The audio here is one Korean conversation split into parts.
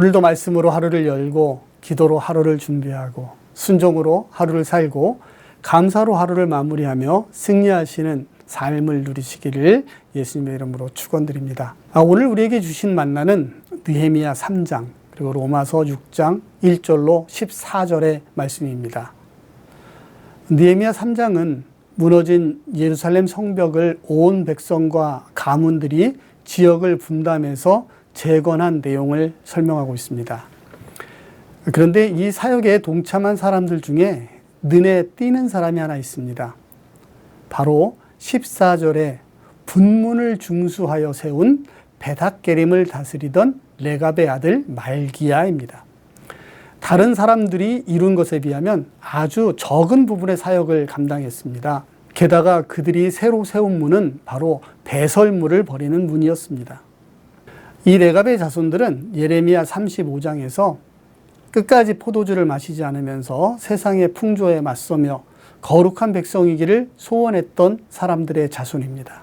오늘도 말씀으로 하루를 열고 기도로 하루를 준비하고 순종으로 하루를 살고 감사로 하루를 마무리하며 승리하시는 삶을 누리시기를 예수님의 이름으로 축원드립니다. 오늘 우리에게 주신 만나는 느헤미야 3장 그리고 로마서 6장 1절로 14절의 말씀입니다. 느헤미야 3장은 무너진 예루살렘 성벽을 온 백성과 가문들이 지역을 분담해서 재건한 내용을 설명하고 있습니다. 그런데 이 사역에 동참한 사람들 중에 눈에 띄는 사람이 하나 있습니다. 바로 14절에 분문을 중수하여 세운 베닷게림을 다스리던 레갑의 아들 말기야입니다. 다른 사람들이 이룬 것에 비하면 아주 적은 부분의 사역을 감당했습니다. 게다가 그들이 새로 세운 문은 바로 배설물을 버리는 문이었습니다. 이 레갑의 자손들은 예레미야 35장에서 끝까지 포도주를 마시지 않으면서 세상의 풍조에 맞서며 거룩한 백성이기를 소원했던 사람들의 자손입니다.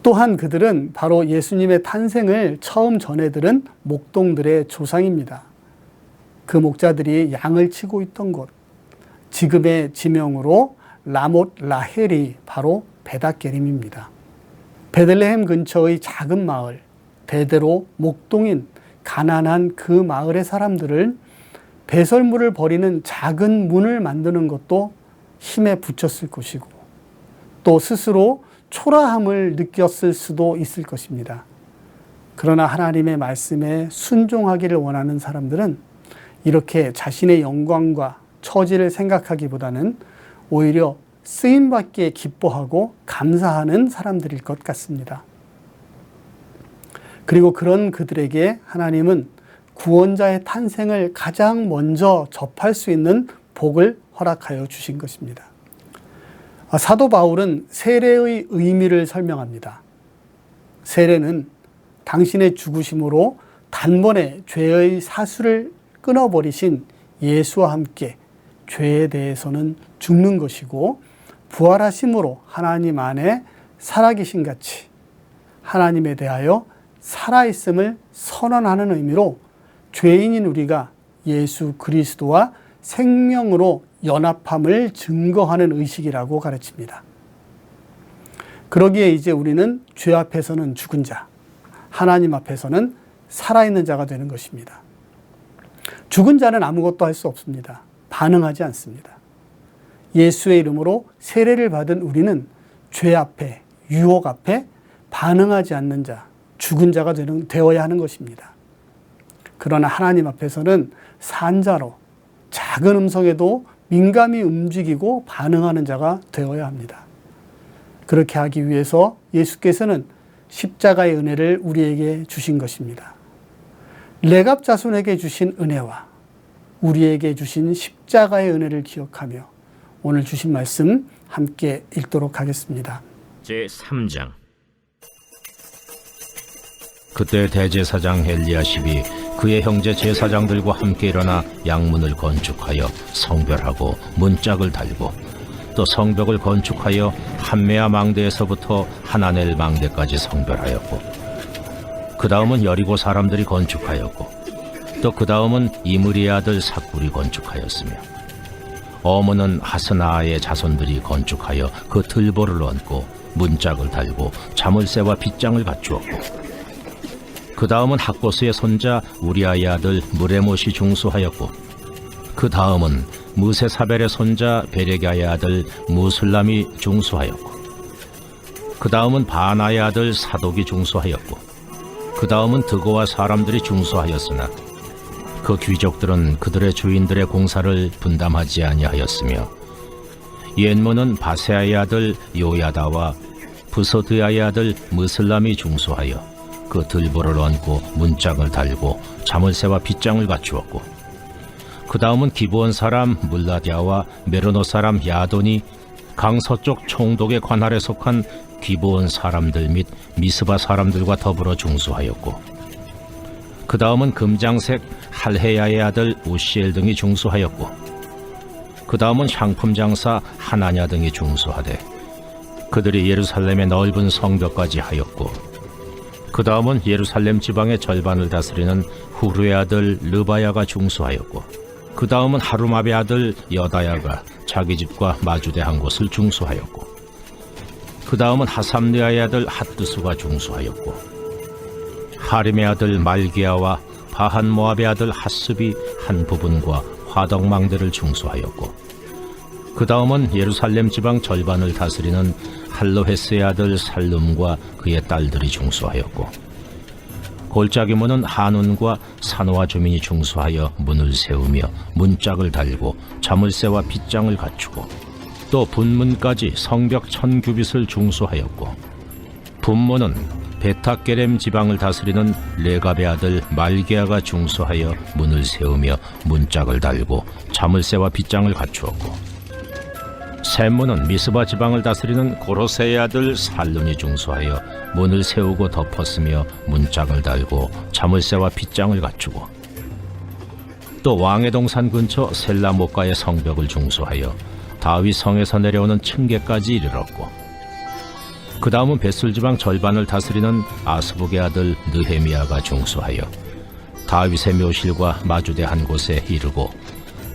또한 그들은 바로 예수님의 탄생을 처음 전해들은 목동들의 조상입니다. 그 목자들이 양을 치고 있던 곳, 지금의 지명으로 라못 라헬이 바로 베닷게림입니다. 베들레헴 근처의 작은 마을, 대대로 목동인 가난한 그 마을의 사람들을 배설물을 버리는 작은 문을 만드는 것도 힘에 부쳤을 것이고 또 스스로 초라함을 느꼈을 수도 있을 것입니다. 그러나 하나님의 말씀에 순종하기를 원하는 사람들은 이렇게 자신의 영광과 처지를 생각하기보다는 오히려 쓰임받기에 기뻐하고 감사하는 사람들일 것 같습니다. 그리고 그런 그들에게 하나님은 구원자의 탄생을 가장 먼저 접할 수 있는 복을 허락하여 주신 것입니다. 사도 바울은 세례의 의미를 설명합니다. 세례는 당신의 죽으심으로 단번에 죄의 사수를 끊어버리신 예수와 함께 죄에 대해서는 죽는 것이고 부활하심으로 하나님 안에 살아계신 같이 하나님에 대하여 살아있음을 선언하는 의미로 죄인인 우리가 예수 그리스도와 생명으로 연합함을 증거하는 의식이라고 가르칩니다. 그러기에 이제 우리는 죄 앞에서는 죽은 자, 하나님 앞에서는 살아있는 자가 되는 것입니다. 죽은 자는 아무것도 할 수 없습니다. 반응하지 않습니다. 예수의 이름으로 세례를 받은 우리는 죄 앞에, 유혹 앞에 반응하지 않는 자, 죽은 자가 되어야 하는 것입니다. 그러나 하나님 앞에서는 산자로 작은 음성에도 민감히 움직이고 반응하는 자가 되어야 합니다. 그렇게 하기 위해서 예수께서는 십자가의 은혜를 우리에게 주신 것입니다. 레갑 자손에게 주신 은혜와 우리에게 주신 십자가의 은혜를 기억하며 오늘 주신 말씀 함께 읽도록 하겠습니다. 제3장. 그때 대제사장 엘리야십이 그의 형제 제사장들과 함께 일어나 양문을 건축하여 성별하고 문짝을 달고 또 성벽을 건축하여 함메아 망대에서부터 하나넬 망대까지 성별하였고 그 다음은 여리고 사람들이 건축하였고 또 그 다음은 이므리의 아들 삭불이 건축하였으며 어문은 하스나아의 자손들이 건축하여 그 들보를 얹고 문짝을 달고 자물쇠와 빗장을 갖추었고 그 다음은 학보스의 손자 우리아의 아들 무레못이 중수하였고 그 다음은 무세사벨의 손자 베레가의 아들 무술람이 중수하였고 그 다음은 바나의 아들 사독이 중수하였고 그 다음은 드고와 사람들이 중수하였으나 그 귀족들은 그들의 주인들의 공사를 분담하지 아니하였으며 옛문은 바세아의 아들 요야다와 부소드야의 아들 무슬람이 중수하여 그 들보를 얹고 문짝을 달고 자물쇠와 빗장을 갖추었고 그 다음은 기브온 사람 물라디아와 메로노 사람 야돈이 강서쪽 총독의 관할에 속한 기브온 사람들 및 미스바 사람들과 더불어 중수하였고 그 다음은 금장색 할헤야의 아들 우시엘 등이 중수하였고 그 다음은 향품 장사 하나냐 등이 중수하되 그들이 예루살렘의 넓은 성벽까지 하였고 그 다음은 예루살렘 지방의 절반을 다스리는 후르의 아들 르바야가 중수하였고, 그 다음은 하루마베 아들 여다야가 자기 집과 마주대한 곳을 중수하였고, 그 다음은 하삼느아의 아들 핫드수가 중수하였고, 하림의 아들 말기야와 바한 모압의 아들 핫습이 한 부분과 화덕망대를 중수하였고, 그 다음은 예루살렘 지방 절반을 다스리는 할로헤스의 아들 살룸과 그의 딸들이 중수하였고, 골짜기 문은 한운과 산호와 주민이 중수하여 문을 세우며 문짝을 달고 자물쇠와 빗장을 갖추고, 또 분문까지 성벽 1000규빗을 중수하였고, 분문은 베타게렘 지방을 다스리는 레갑의 아들 말게아가 중수하여 문을 세우며 문짝을 달고 자물쇠와 빗장을 갖추었고, 샘문은 미스바 지방을 다스리는 고로세의 아들 살룬이 중수하여 문을 세우고 덮었으며 문짝을 달고 자물쇠와 빗장을 갖추고, 또 왕의 동산 근처 셀라모가의 성벽을 중수하여 다윗 성에서 내려오는 층계까지 이르렀고, 그 다음은 벳술 지방 절반을 다스리는 아스북의 아들 느헤미야가 중수하여 다윗의 묘실과 마주대한 곳에 이르고,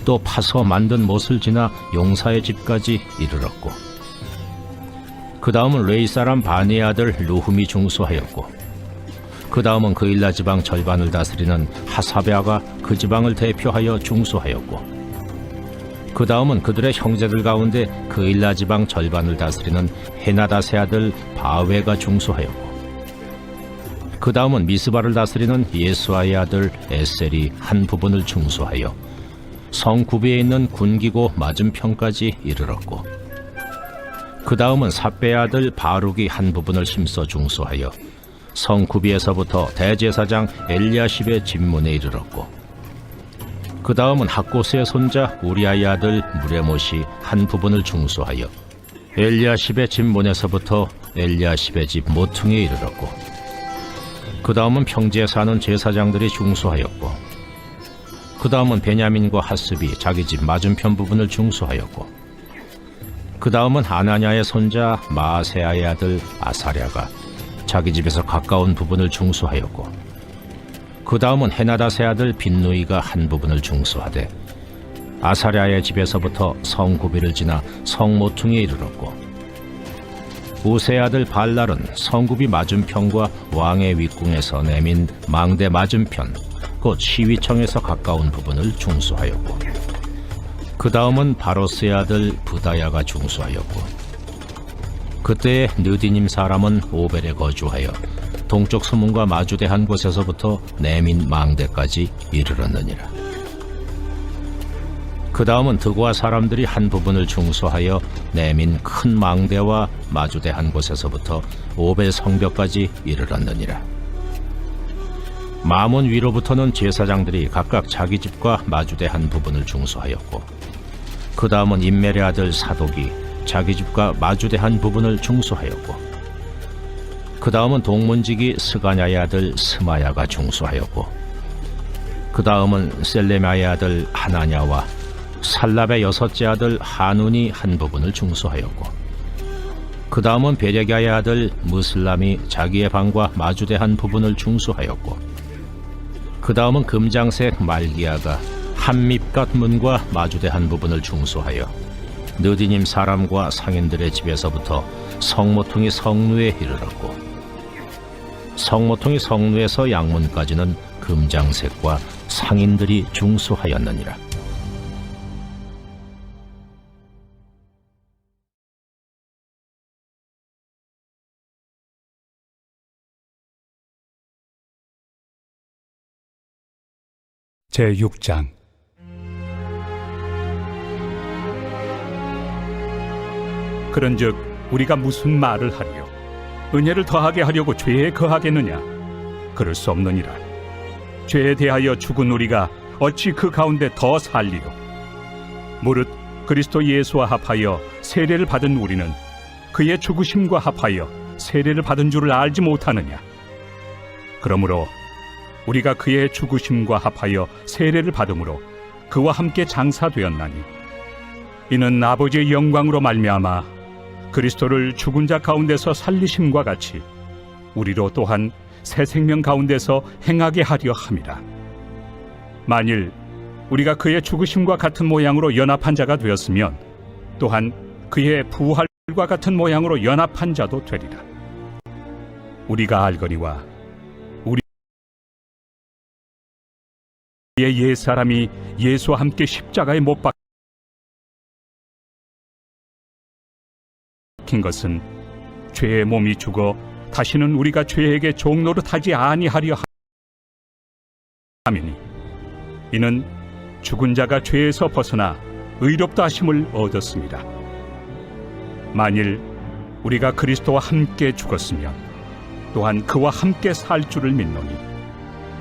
또 파서 만든 못을 지나 용사의 집까지 이르렀고, 그 다음은 레이 사람 바니의 아들 루흠이 중수하였고, 그 다음은 그일라 지방 절반을 다스리는 하사베아가 그 지방을 대표하여 중수하였고, 그 다음은 그들의 형제들 가운데 그일라 지방 절반을 다스리는 헤나닷의 아들 바웨가 중수하였고, 그 다음은 미스바를 다스리는 예수아의 아들 에셀이 한 부분을 중수하여 성 구비에 있는 군기고 맞은편까지 이르렀고, 그 다음은 삽배의 아들 바룩이 한 부분을 힘써 중수하여 성 구비에서부터 대제사장 엘리야십의 집문에 이르렀고, 그 다음은 학고스의 손자 우리아의 아들 무레못이 한 부분을 중수하여 엘리야십의 집문에서부터 엘리야십의 집 모퉁이에 이르렀고, 그 다음은 평지에 사는 제사장들이 중수하였고, 그 다음은 베냐민과 핫습이 자기 집 맞은편 부분을 중수하였고, 그 다음은 아나냐의 손자 마아세아의 아들 아사랴가 자기 집에서 가까운 부분을 중수하였고, 그 다음은 헤나닷의 아들 빈누이가 한 부분을 중수하되 아사랴의 집에서부터 성구비를 지나 성모퉁이에 이르렀고, 우세의 아들 발랄은 성구비 맞은편과 왕의 윗궁에서 내민 망대 맞은편 곧 시위청에서 가까운 부분을 중수하였고, 그 다음은 바로스의 아들 부다야가 중수하였고, 그때의 느디님 사람은 오벨에 거주하여 동쪽 수문과 마주대한 곳에서부터 내민 망대까지 이르렀느니라. 그 다음은 드고아 사람들이 한 부분을 중수하여 내민 큰 망대와 마주대한 곳에서부터 오벨 성벽까지 이르렀느니라. 마몬 위로부터는 제사장들이 각각 자기 집과 마주대한 부분을 중수하였고, 그 다음은 임멜의 아들 사독이 자기 집과 마주대한 부분을 중수하였고, 그 다음은 동문지기 스가냐의 아들 스마야가 중수하였고, 그 다음은 셀레마의 아들 하나냐와 살랍의 여섯째 아들 한운이 한 부분을 중수하였고, 그 다음은 베레갸의 아들 무슬람이 자기의 방과 마주대한 부분을 중수하였고, 그 다음은 금장색 말기야가 한밉갓 문과 마주대한 부분을 중수하여 느디님 사람과 상인들의 집에서부터 성모퉁이 성루에 이르렀고, 성모퉁이 성루에서 양문까지는 금장색과 상인들이 중수하였느니라. 제6장. 그런즉 우리가 무슨 말을 하리요? 은혜를 더하게 하려고 죄에 거하겠느냐? 그럴 수 없느니라. 죄에 대하여 죽은 우리가 어찌 그 가운데 더 살리요? 무릇 그리스도 예수와 합하여 세례를 받은 우리는 그의 죽으심과 합하여 세례를 받은 줄을 알지 못하느냐? 그러므로 우리가 그의 죽으심과 합하여 세례를 받음으로 그와 함께 장사되었나니, 이는 아버지의 영광으로 말미암아 그리스도를 죽은 자 가운데서 살리심과 같이 우리로 또한 새 생명 가운데서 행하게 하려 함이라. 만일 우리가 그의 죽으심과 같은 모양으로 연합한 자가 되었으면 또한 그의 부활과 같은 모양으로 연합한 자도 되리라. 우리가 알거니와 우리의 옛사람이 예수와 함께 십자가에 못 박힌 것은 죄의 몸이 죽어 다시는 우리가 죄에게 종노릇하지 아니하려 함이니, 이는 죽은 자가 죄에서 벗어나 의롭다 하심을 얻었습니다. 만일 우리가 그리스도와 함께 죽었으면 또한 그와 함께 살 줄을 믿노니,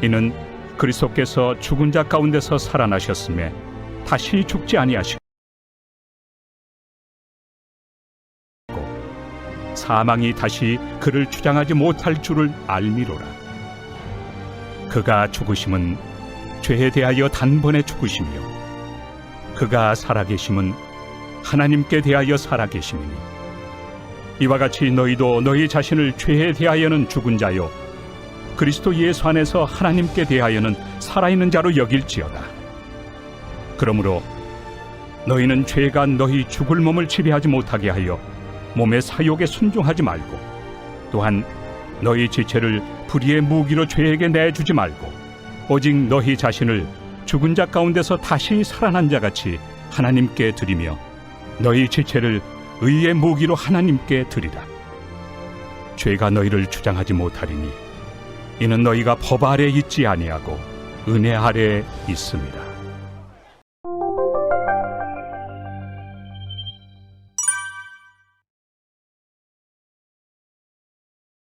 이는 그리스도께서 죽은 자 가운데서 살아나셨음에 다시 죽지 아니하시고 사망이 다시 그를 주장하지 못할 줄을 알미로라. 그가 죽으심은 죄에 대하여 단번에 죽으시며 그가 살아계심은 하나님께 대하여 살아계심이니, 이와 같이 너희도 너희 자신을 죄에 대하여는 죽은 자요 그리스도 예수 안에서 하나님께 대하여는 살아있는 자로 여길지어다. 그러므로 너희는 죄가 너희 죽을 몸을 지배하지 못하게 하여 몸의 사욕에 순종하지 말고, 또한 너희 지체를 불의의 무기로 죄에게 내주지 말고, 오직 너희 자신을 죽은 자 가운데서 다시 살아난 자같이 하나님께 드리며 너희 지체를 의의 무기로 하나님께 드리라. 죄가 너희를 주장하지 못하리니, 이는 너희가 법 아래 있지 아니하고 은혜 아래 있습니다.